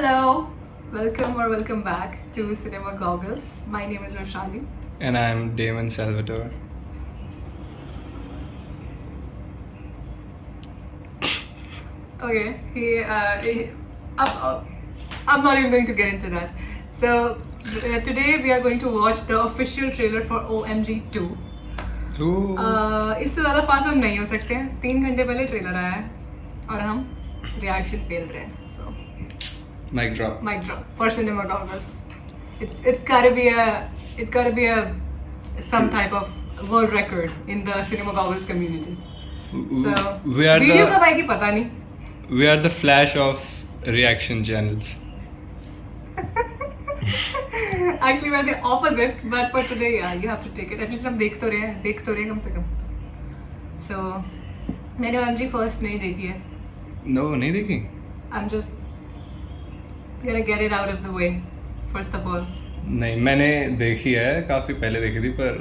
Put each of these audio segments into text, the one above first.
Hello, welcome back to Cinema Goggles. My name is Roshali. And I'm Damon Salvatore. Okay, I'm not even going to get into that. So today we are going to watch the official trailer for OMG 2. Ooh. इससे ज़्यादा fast हम नहीं हो सकते हैं. 3 घंटे पहले trailer आया है और हम रिएक्शन पेल रहे हैं. So Mic drop. mic drop for Cinema Goggles. It's gotta be a some type of world record in the Cinema Goggles community. So We are video the कब आएगी पता नहीं. we are the flash of reaction channels. Actually we're the opposite, but for today yeah, you have to take it. At least हम देख तो रहे हैं कम से कम. So मैंने OMG first नहीं देखी है. No, नहीं देखी. I'm just gonna get it out of the way first of all. नहीं, मैंने देखी है, काफी पहले देखी थी, पर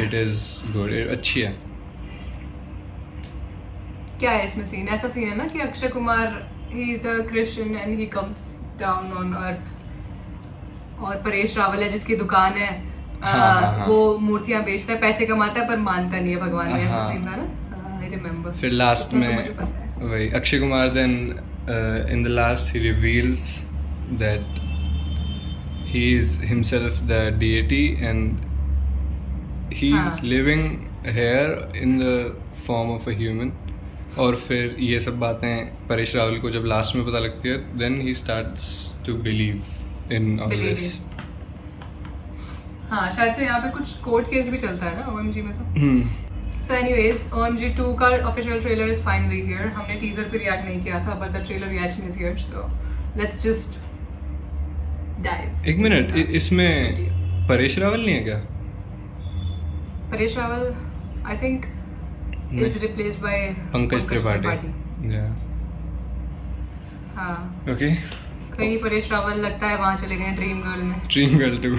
it is good, अच्छी है. क्या है इसमें सीन? ऐसा सीन है ना कि Akshay Kumar he is a Christian and he comes down on earth और परेश रावल है जिसकी दुकान है. हाँ. वो मूर्तियां बेचता है, पैसे कमाता है पर मानता नहीं है भगवान में. ऐसा हाँ. सीन था ना. I remember. फिर लास्ट उतना तो मुझे पता है. में वही Akshay Kumar then in the last he reveals that he is himself the deity and he's हाँ. living here in the form of a human. और फिर ये सब बातें परेश रावल को जब लास्ट में पता लगती है then he starts to believe in all Believe this. it. हाँ शायद से यहाँ पे कुछ कोर्ट केस भी चलता है ना OMG में तो. So anyways, OMG 2 का official trailer is finally here. हमने teaser पे react नहीं किया था, but the trailer reaction is here. So let's just dive. एक मिनट, इसमें परेश रावल नहीं है क्या? Paresh Rawal I think is replaced by Pankaj Tripathi. Yeah. हाँ. Okay. कहीं परेश रावल लगता है वहाँ चले गए ड्रीम गर्ल में. Dream Girl 2.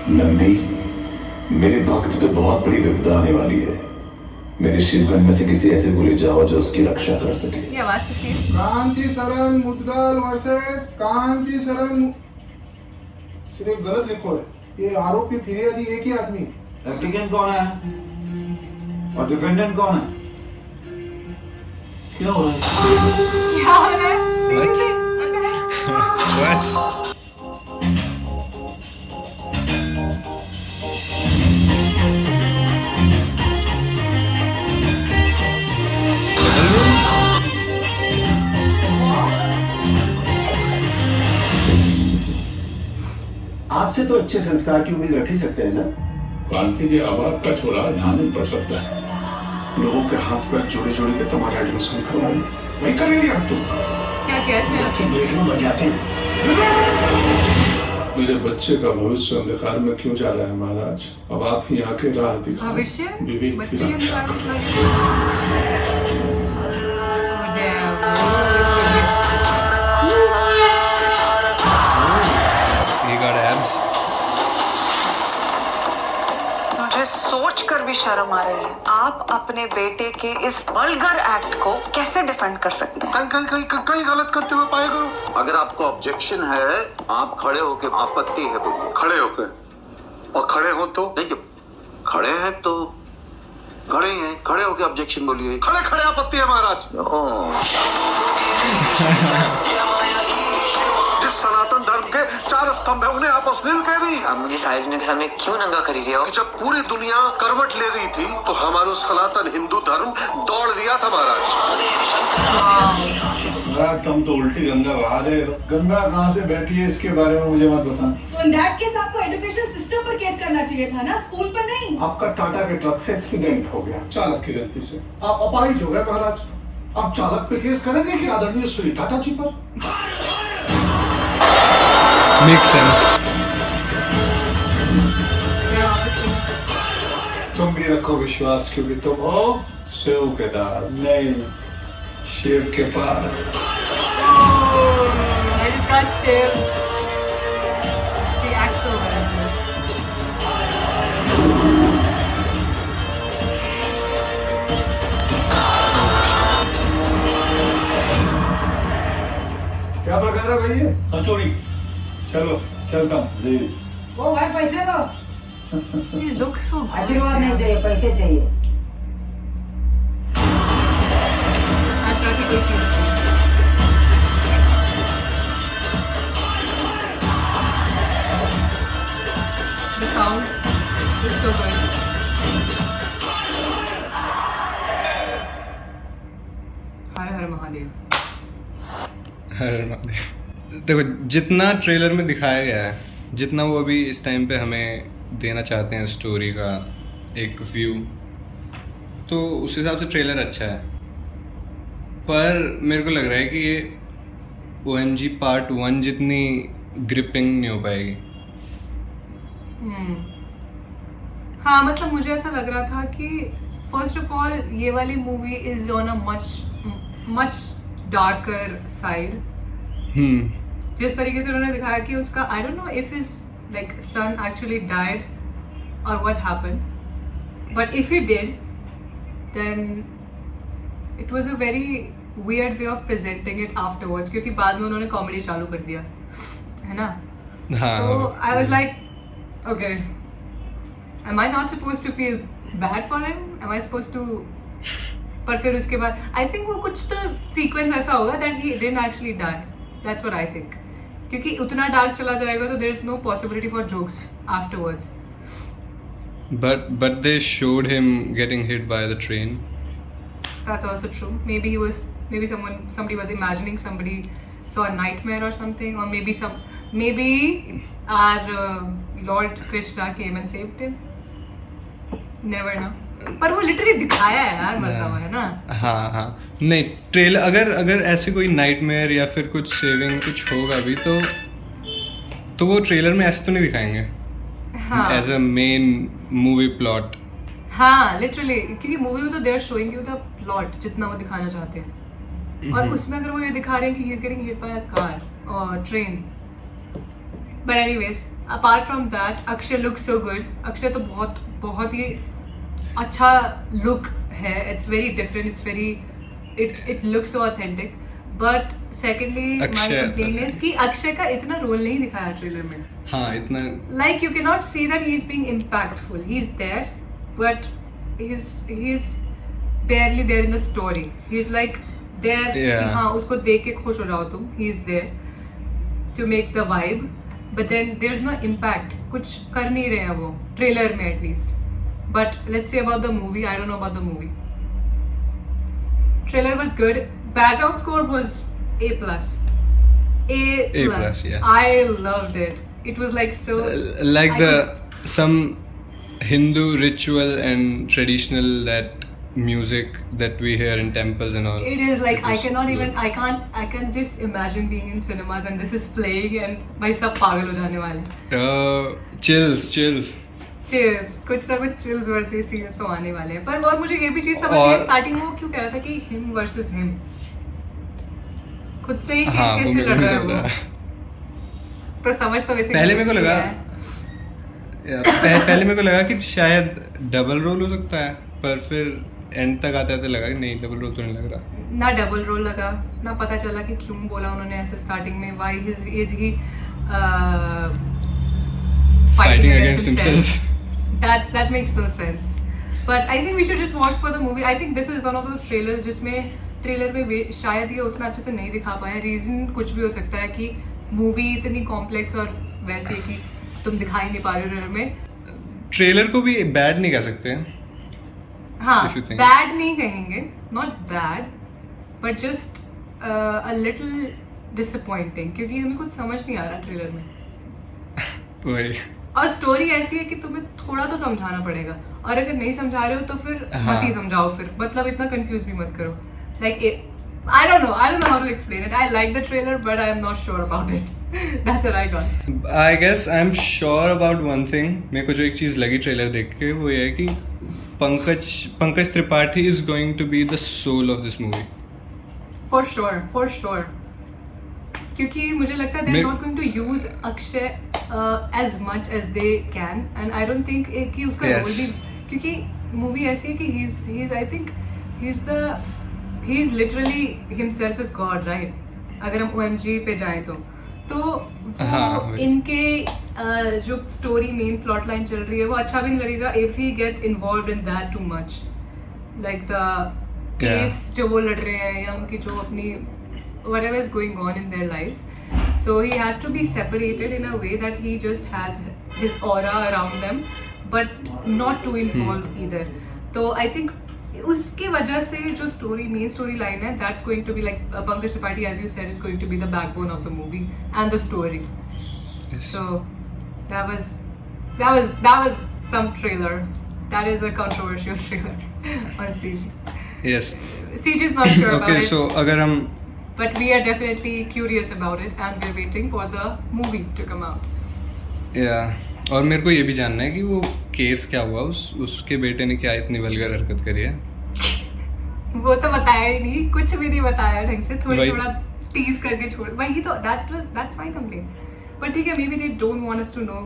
नंदी, मेरे भक्त पे बहुत बड़ी विपदा आने वाली है. मेरे शिवगण में से किसी ऐसे को ले जाओ जो उसकी रक्षा कर सके. ये आवाज किसकी है? कांति सरन मुदगल वर्सेस कांति सरन. सिर्फ गलत लिखो है. ये आरोपी फिरियादी एक ही आदमी है. एप्लीकेंट कौन है और डिफेंडेंट कौन है? क्या हो रहा है? क्या हो रहा है? Seriously? What? आपसे तो अच्छे संस्कार की उम्मीद रख ही सकते हैं ना. क्रांति के आवाज का छोड़ा ध्यान नहीं पड़ सकता है. लोगों के हाथ पैर जोड़े जोड़े के तुम्हारा एडमिशन करवा रहे. वही करेंगे आप तुम. क्या इसने? देखने बजाते हैं. मेरे बच्चे का भविष्य अंधकार में क्यों जा रहा है महाराज? अब आप ही आके राह दिखाओ. भविष्य? विवेक की बच्चे के रक्षा अनुसार करो. Oh, damn. He got abs. मुझे सोच कर भी शर्म आ रही है. आप अपने बेटे के इस वल्गर एक्ट को कैसे डिफेंड कर सकते हैं? कहीं गलत करते हुए पाए गए. अगर आपको ऑब्जेक्शन है, आप खड़े होकर आपत्ति है बोलिए. खड़े होकर और खड़े हो तो नहीं, जब खड़े हैं तो खड़े हैं, खड़े होकर ऑब्जेक्शन बोलिए. खड़े खड़े आपत्ति है महाराज. जिस सनातन धर्म के 4 स्तंभ है उन्हें आप अश्लील कह रही. आप मुझे सारी दुनिया के सामने क्यों नंगा कर रही हो? जब पूरी दुनिया करवट ले रही थी तो हमारा सनातन हिंदू धर्म दौड़ दिया था महाराज. महाराज तुम तो उल्टी गंगा बहा रहे हो. गंगा कहाँ से बहती है इसके बारे में मुझे मत बताना. तो इन दैट केस आपको एजुकेशन सिस्टम पर केस करना चाहिए था ना, स्कूल पर नहीं. आपका टाटा के ट्रक से एक्सीडेंट हो गया चालक की गलती से. आप अपाहिज हो गए महाराज. आप चालक पे केस करेंगे कि आदरणीय श्री टाटा जी पर? Makes sense. तुम भी रखो विश्वास क्योंकि तुम हो शिव के दास. नहीं, शिव के पास. I just got chills. He acts so well in this. रहे भैया? कचौड़ी। चलो चलता हूँ। वो भाई पैसे दो। He looks so good. आशीर्वाद नहीं चाहिए, पैसे चाहिए। आज रात ही देखी। The sound is so good. हर हर महादेव। हर महादेव। देखो जितना ट्रेलर में दिखाया गया है, जितना वो अभी इस टाइम पे हमें देना चाहते हैं स्टोरी का एक व्यू, तो उस हिसाब से ट्रेलर अच्छा है। पर मेरे को लग रहा है कि ये OMG पार्ट 1 जितनी ग्रिपिंग नहीं हो पाएगी। हाँ मतलब मुझे ऐसा लग रहा था कि फर्स्ट ऑफ ऑल ये वाली movie is on a much darker side. जिस तरीके से उन्होंने दिखाया कि उसका I don't know if his like son actually died और what happened, but if he did then it was a very weird way of presenting it afterwards, क्योंकि बाद में उन्होंने कॉमेडी चालू कर दिया है ना। हाँ, तो I was like okay, am I not supposed to feel bad for him? Am I supposed to? पर फिर उसके बाद I think वो कुछ तो sequence ऐसा होगा that he didn't actually die. That's what I think. क्योंकि उतना डार्क चला जाएगा तो there is no possibility for jokes afterwards. But they showed him getting hit by the train. That's also true. Maybe somebody was imagining, somebody saw a nightmare or something, or maybe our Lord Krishna came and saved him. Never know. पर वो literally दिखाया है यार, मरता हुआ है ना। हाँ नहीं, ट्रेलर अगर ऐसे कोई नाइटमेयर या फिर कुछ सेविंग कुछ होगा भी तो वो ट्रेलर में ऐसे तो नहीं दिखाएंगे as a main movie plot. हाँ लिटरली, क्योंकि मूवी में तो they are showing you the plot जितना वो दिखाना चाहते हैं, और उसमें अगर वो ये दिखा रहे हैं कि he is getting hit by a car और train. But anyways apart from that Akshay look so good. Akshay तो बहुत ही अच्छा लुक है। It's very different, it's very it looks so authentic. But secondly my complain is कि अक्षय का इतना role नहीं दिखाया ट्रेलर में। हाँ इतना like you can not see that he is being impactful. He is there but he is barely there in the story. He is like there. Yeah. हाँ उसको देख के खुश हो जाओ तुम। He is there to make the vibe, but then there's no impact. कुछ कर नहीं रहे हैं वो ट्रेलर में at least. But let's say about the movie, I don't know about the movie. Trailer was good. Background score was A+. yeah. I loved it. It was like so. Like some Hindu ritual and traditional that music that we hear in temples and all. It is like I can't just imagine being in cinemas and this is playing and भाई सब पागल हो जाने वाले। Chills. कुछ ना कुछ chills वर्ती scenes तो आने वाले हैं। पर और मुझे ये भी चीज समझ नहीं स्टार्टिंग में वो क्यों कह रहा था कि him versus him, खुद से ही कैसे लड़ रहा है वो। तो समझ तो वैसे पहले मेरे को लगा कि शायद डबल रोल हो सकता है, पर फिर एंड तक आते आते लगा कि नहीं डबल रोल तो नहीं लग रहा। ना डबल रोल लगा, ना पता चला कि क्यों बोला उन्होंने ऐसे स्टार्टिंग में। Why is he fighting against himself. That makes no sense. But I think we should just watch for the movie. I think this is one of those trailers जिसमें ट्रेलर में शायद ये उतना अच्छे से नहीं दिखा पाया। रीजन कुछ भी हो सकता है कि मूवी इतनी कॉम्प्लेक्स और वैसे कि तुम दिखाई नहीं पा रहे हो ट्रेलर में। ट्रेलर को भी बैड नहीं कह सकते हैं। हाँ बैड नहीं कहेंगे, not bad but just a little disappointing, क्योंकि हमें कुछ समझ नहीं आ रहा ट्रेलर में। वही, और स्टोरी ऐसी है कि तुम्हें थोड़ा तो समझाना पड़ेगा, और अगर नहीं समझा रहे हो तो फिर मत ही समझाओ फिर, मतलब इतना कंफ्यूज भी मत करो। Like I don't know how to explain it. I like the trailer but I am not sure about it. That's what I got. I guess I'm sure about one thing. मेरे को जो एक चीज़ लगी trailer देख के वो ये है कि Pankaj Tripathi is going to be the soul of this movie. For sure. क्योंकि मुझे लगता है they're not going to use Akshay as much as they can, and I don't think कि उसका रोल भी, क्योंकि मूवी ऐसी है कि he's I think he's literally himself is God, right? अगर हम OMG पे जाएं तो हाँ, वो वही। इनके जो स्टोरी मेन प्लॉट लाइन चल रही है वो अच्छा भी नहीं लगेगा if he gets involved in that too much, like the case जो वो लड़ रहे हैं या उनकी जो अपनी whatever is going on in their lives. So he has to be separated in a way that he just has his aura around them, but not too involved either. So I think उसके वजह से जो main story line है, that's going to be like Pankaj Tripathi, as you said, is going to be the backbone of the movie and the story. Yes. So that was some trailer. That is a controversial trailer on CG. Yes. CG is not sure about Okay, it. so अगर हम But we are definitely curious about it and we're waiting for the movie to come out. और मेरे को ये भी जानना है कि वो केस क्या हुआ, उसके बेटे ने क्या इतनी वल्गर हरकत करी है। वो तो बताया ही नहीं, कुछ भी नहीं बताया ढंग से, वही- थोड़ा टीज करके छोड़, वही तो that's my complaint. But ठीक है, maybe they don't want us to know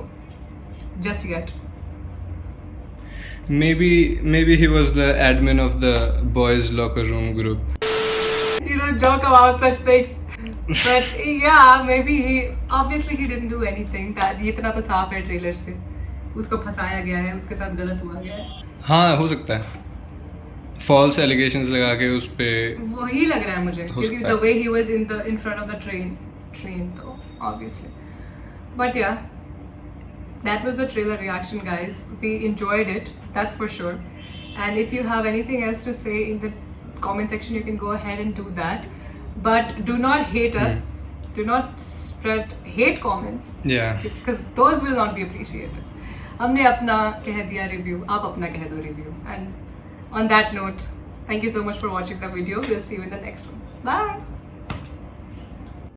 just yet. Maybe he was the admin of the boys locker room group. You don't joke about such things. But yeah, maybe he didn't do anything. That ये इतना तो साफ है trailer से, उसको फंसाया गया है, उसके साथ गलत हुआ गया है। हाँ, हो सकता है फॉल्स एलिगेशंस लगा के उस पे। वही लग रहा है मुझे, हो क्योंकि सकता the है। way he was in front of the train तो obviously. But yeah, that was the trailer reaction, guys. We enjoyed it, that's for sure. And if you have anything else to say in the comment section, you can go ahead and do that. But do not hate us. Do not spread hate comments. Yeah. Because those will not be appreciated. हमने अपना कह दिया review, आप अपना कह दो review. And on that note, thank you so much for watching the video. We'll see you in the next one. Bye.